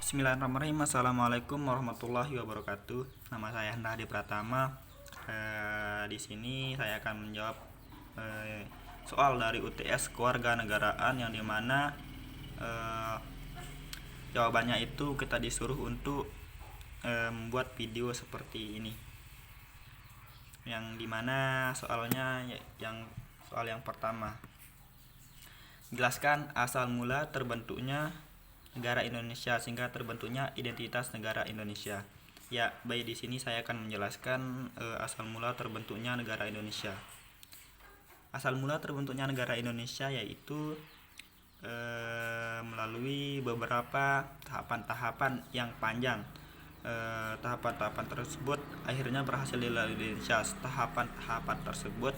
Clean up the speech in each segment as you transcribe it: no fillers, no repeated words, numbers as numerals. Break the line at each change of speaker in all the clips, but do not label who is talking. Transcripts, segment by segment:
Bismillahirrahmanirrahim. Assalamualaikum warahmatullahi wabarakatuh. Nama saya Hadi Pratama. Di sini saya akan menjawab soal dari UTS Kewarganegaraan yang dimana eh, jawabannya itu kita disuruh untuk membuat video seperti ini. Yang dimana soalnya soal yang pertama. Jelaskan asal mula terbentuknya negara Indonesia sehingga terbentuknya identitas negara Indonesia. Ya, baik, di sini saya akan menjelaskan asal mula terbentuknya negara Indonesia. Asal mula terbentuknya negara Indonesia yaitu melalui beberapa tahapan-tahapan yang panjang. Tahapan-tahapan tersebut akhirnya berhasil dilalui Indonesia. Tahapan-tahapan tersebut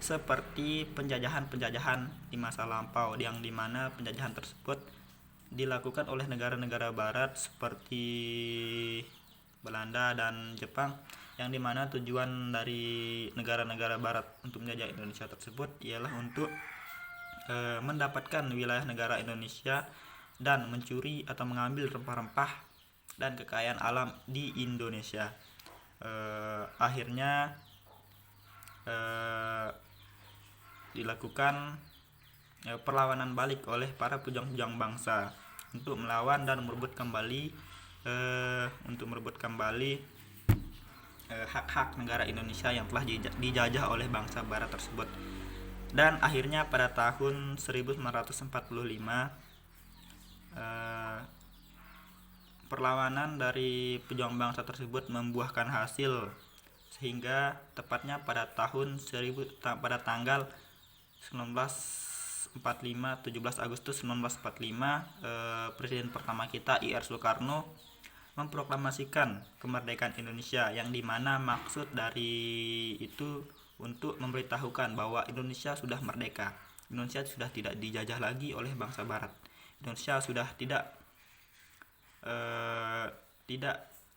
seperti penjajahan-penjajahan di masa lampau, yang dimana penjajahan tersebut dilakukan oleh negara-negara barat seperti Belanda dan Jepang, yang dimana tujuan dari negara-negara barat untuk menjajah Indonesia tersebut ialah untuk mendapatkan wilayah negara Indonesia dan mencuri atau mengambil rempah-rempah dan kekayaan alam di Indonesia. Akhirnya dilakukan perlawanan balik oleh para pejuang-pejuang bangsa untuk melawan dan merebut kembali hak-hak negara Indonesia yang telah dijajah oleh bangsa barat tersebut. Dan akhirnya pada tahun 1945 perlawanan dari pejuang bangsa tersebut membuahkan hasil, sehingga tepatnya pada tanggal 17 Agustus 1945 Presiden pertama kita IR Soekarno memproklamasikan kemerdekaan Indonesia, yang dimana maksud dari itu untuk memberitahukan bahwa Indonesia sudah merdeka. Indonesia sudah tidak dijajah lagi oleh bangsa barat. Indonesia sudah tidak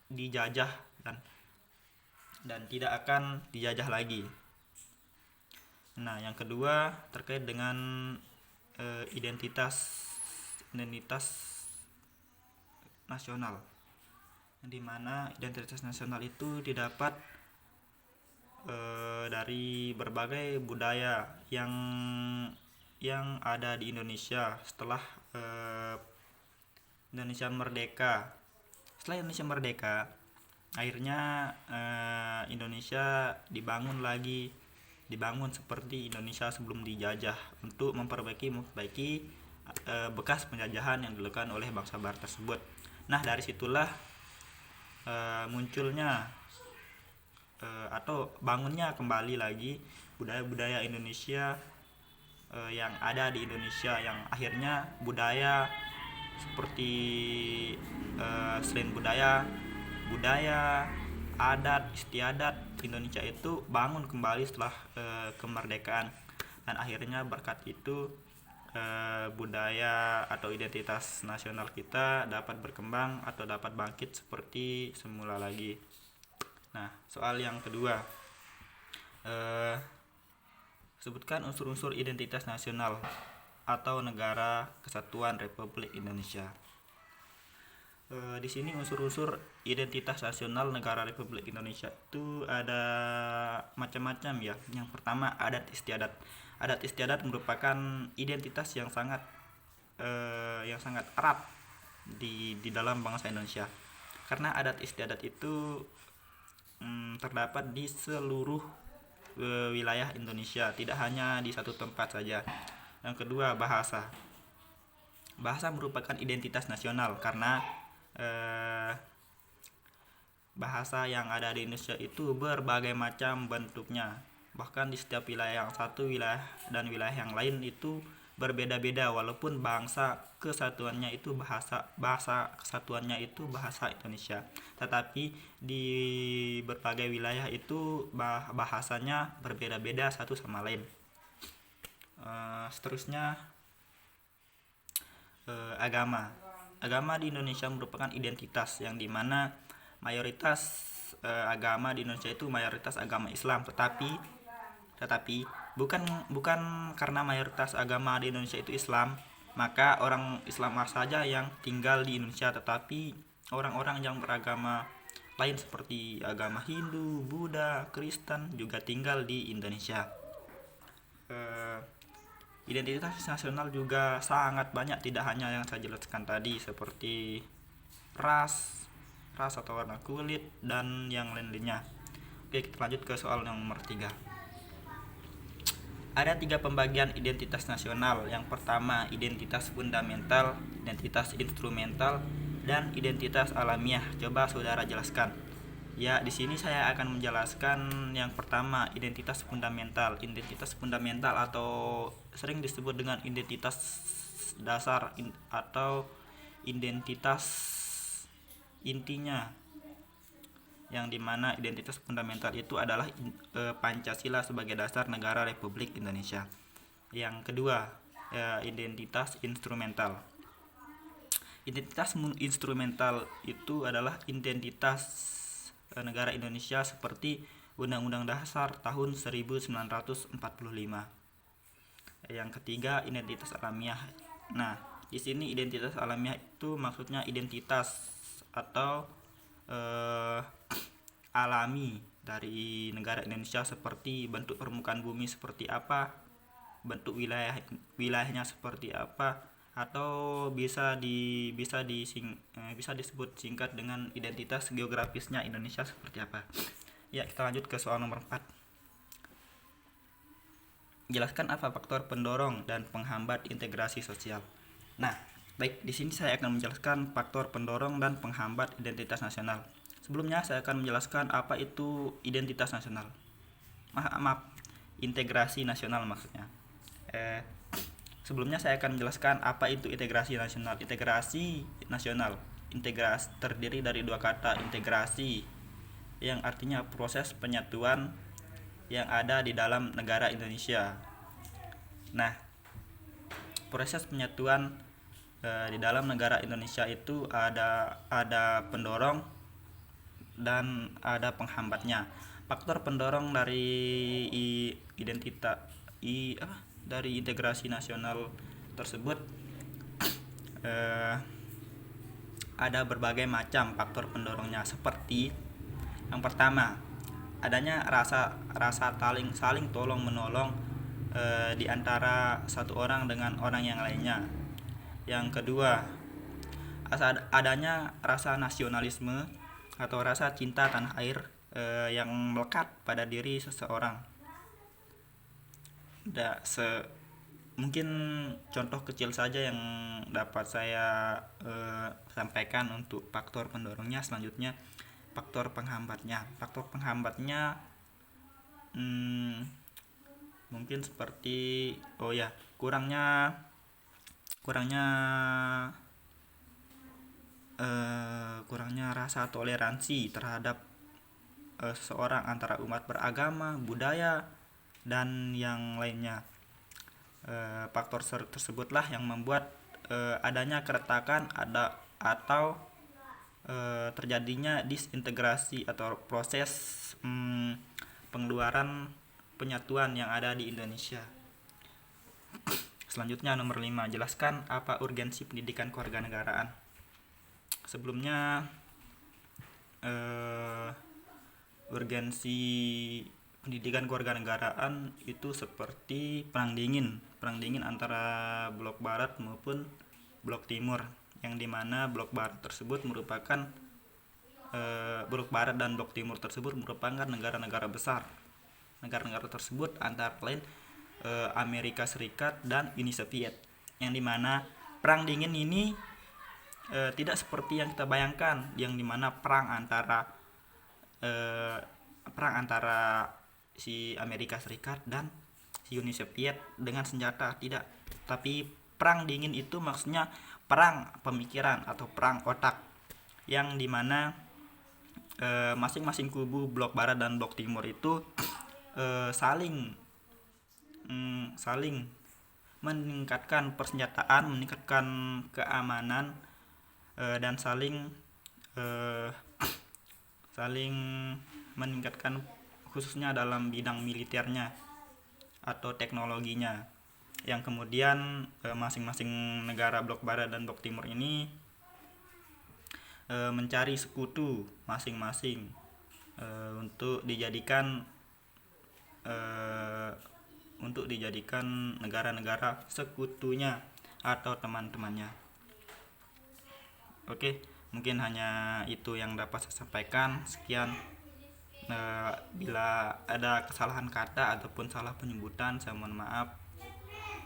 dijajah dan tidak akan dijajah lagi. Nah, yang kedua terkait dengan identitas nasional, di mana identitas nasional itu didapat dari berbagai budaya yang ada di Indonesia setelah Indonesia merdeka. Setelah Indonesia merdeka, akhirnya Indonesia dibangun seperti Indonesia sebelum dijajah untuk memperbaiki bekas penjajahan yang dilakukan oleh bangsa barat tersebut. Nah, dari situlah munculnya atau bangunnya kembali lagi budaya-budaya Indonesia yang ada di Indonesia, yang akhirnya budaya seperti selain budaya adat istiadat Indonesia itu bangun kembali setelah kemerdekaan, dan akhirnya berkat itu budaya atau identitas nasional kita dapat berkembang atau dapat bangkit seperti semula lagi. Nah, soal yang kedua, sebutkan unsur-unsur identitas nasional atau Negara Kesatuan Republik Indonesia. Di sini unsur-unsur identitas nasional negara Republik Indonesia itu ada macam-macam ya. Yang pertama, adat istiadat. Adat istiadat merupakan identitas yang sangat erat di dalam bangsa Indonesia, karena adat istiadat itu terdapat di seluruh wilayah Indonesia, tidak hanya di satu tempat saja. Yang kedua, bahasa. Bahasa merupakan identitas nasional karena bahasa yang ada di Indonesia itu berbagai macam bentuknya. Bahkan di setiap wilayah yang satu dan wilayah yang lain itu berbeda-beda, walaupun bahasa kesatuannya itu bahasa Indonesia. Tetapi di berbagai wilayah itu bahasanya berbeda-beda satu sama lain. Seterusnya, agama. Agama di Indonesia merupakan identitas yang dimana mayoritas agama di Indonesia itu mayoritas agama Islam, tetapi bukan karena mayoritas agama di Indonesia itu Islam, maka orang Islam saja yang tinggal di Indonesia, tetapi orang-orang yang beragama lain seperti agama Hindu, Buddha, Kristen juga tinggal di Indonesia. Eh, Identitas nasional juga sangat banyak, tidak hanya yang saya jelaskan tadi seperti ras, ras atau warna kulit dan yang lain-lainnya. Oke, kita lanjut ke soal yang nomor 3. Ada 3 pembagian identitas nasional. Yang pertama, identitas fundamental, identitas instrumental, dan identitas alamiah. Coba saudara jelaskan. Ya, di sini saya akan menjelaskan yang pertama, identitas fundamental. Identitas fundamental atau sering disebut dengan identitas dasar atau identitas intinya, yang dimana identitas fundamental itu adalah Pancasila sebagai dasar negara Republik Indonesia. Yang kedua, identitas instrumental. Identitas instrumental itu adalah identitas negara Indonesia seperti Undang-Undang Dasar tahun 1945. Yang ketiga, identitas alamiah. Nah, di sini identitas alamiah itu maksudnya identitas atau alami dari negara Indonesia seperti bentuk permukaan bumi seperti apa, bentuk wilayahnya seperti apa, atau bisa disebut singkat dengan identitas geografisnya Indonesia seperti apa. Ya, kita lanjut ke soal nomor 4. Jelaskan apa faktor pendorong dan penghambat integrasi sosial. Nah, baik, di sini saya akan menjelaskan faktor pendorong dan penghambat identitas nasional. Sebelumnya saya akan menjelaskan apa itu identitas nasional. Maaf, integrasi nasional maksudnya. Sebelumnya saya akan menjelaskan apa itu integrasi nasional. Integrasi nasional, integrasi terdiri dari 2 kata, integrasi yang artinya proses penyatuan yang ada di dalam negara Indonesia. Nah, proses penyatuan di dalam negara Indonesia itu ada pendorong dan ada penghambatnya. Faktor pendorong dari dari integrasi nasional tersebut ada berbagai macam faktor pendorongnya, seperti yang pertama, adanya rasa saling tolong menolong di antara satu orang dengan orang yang lainnya. Yang kedua, adanya rasa nasionalisme atau rasa cinta tanah air yang melekat pada diri seseorang. Mungkin contoh kecil saja yang dapat saya sampaikan untuk faktor pendorongnya. Selanjutnya, faktor penghambatnya. Faktor penghambatnya mungkin seperti kurangnya rasa toleransi terhadap seseorang antara umat beragama, budaya, dan yang lainnya. Faktor tersebutlah yang membuat adanya keretakan atau terjadinya disintegrasi atau proses pengeluaran penyatuan yang ada di Indonesia. Selanjutnya nomor 5, jelaskan apa urgensi pendidikan kewarganegaraan. Sebelumnya urgensi pendidikan kewarganegaraan itu seperti perang dingin antara blok barat maupun blok timur, yang dimana blok barat tersebut merupakan blok barat dan blok timur tersebut merupakan negara-negara besar. Negara-negara tersebut antara lain Amerika Serikat dan Uni Soviet, yang dimana perang dingin ini tidak seperti yang kita bayangkan, yang dimana perang antara si Amerika Serikat dan si Uni Soviet dengan senjata, tidak. Tapi perang dingin itu maksudnya perang pemikiran atau perang otak, yang dimana masing-masing kubu blok barat dan blok timur itu saling meningkatkan persenjataan, meningkatkan keamanan, dan saling meningkatkan khususnya dalam bidang militernya atau teknologinya. yang kemudian masing-masing negara blok barat dan blok timur ini mencari sekutu masing-masing untuk dijadikan negara-negara sekutunya atau teman-temannya. Oke, mungkin hanya itu yang dapat saya sampaikan. Sekian. Bila ada kesalahan kata ataupun salah penyebutan, saya mohon maaf.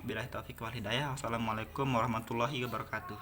Billahi taufiq wal hidayah. Wassalamualaikum warahmatullahi wabarakatuh.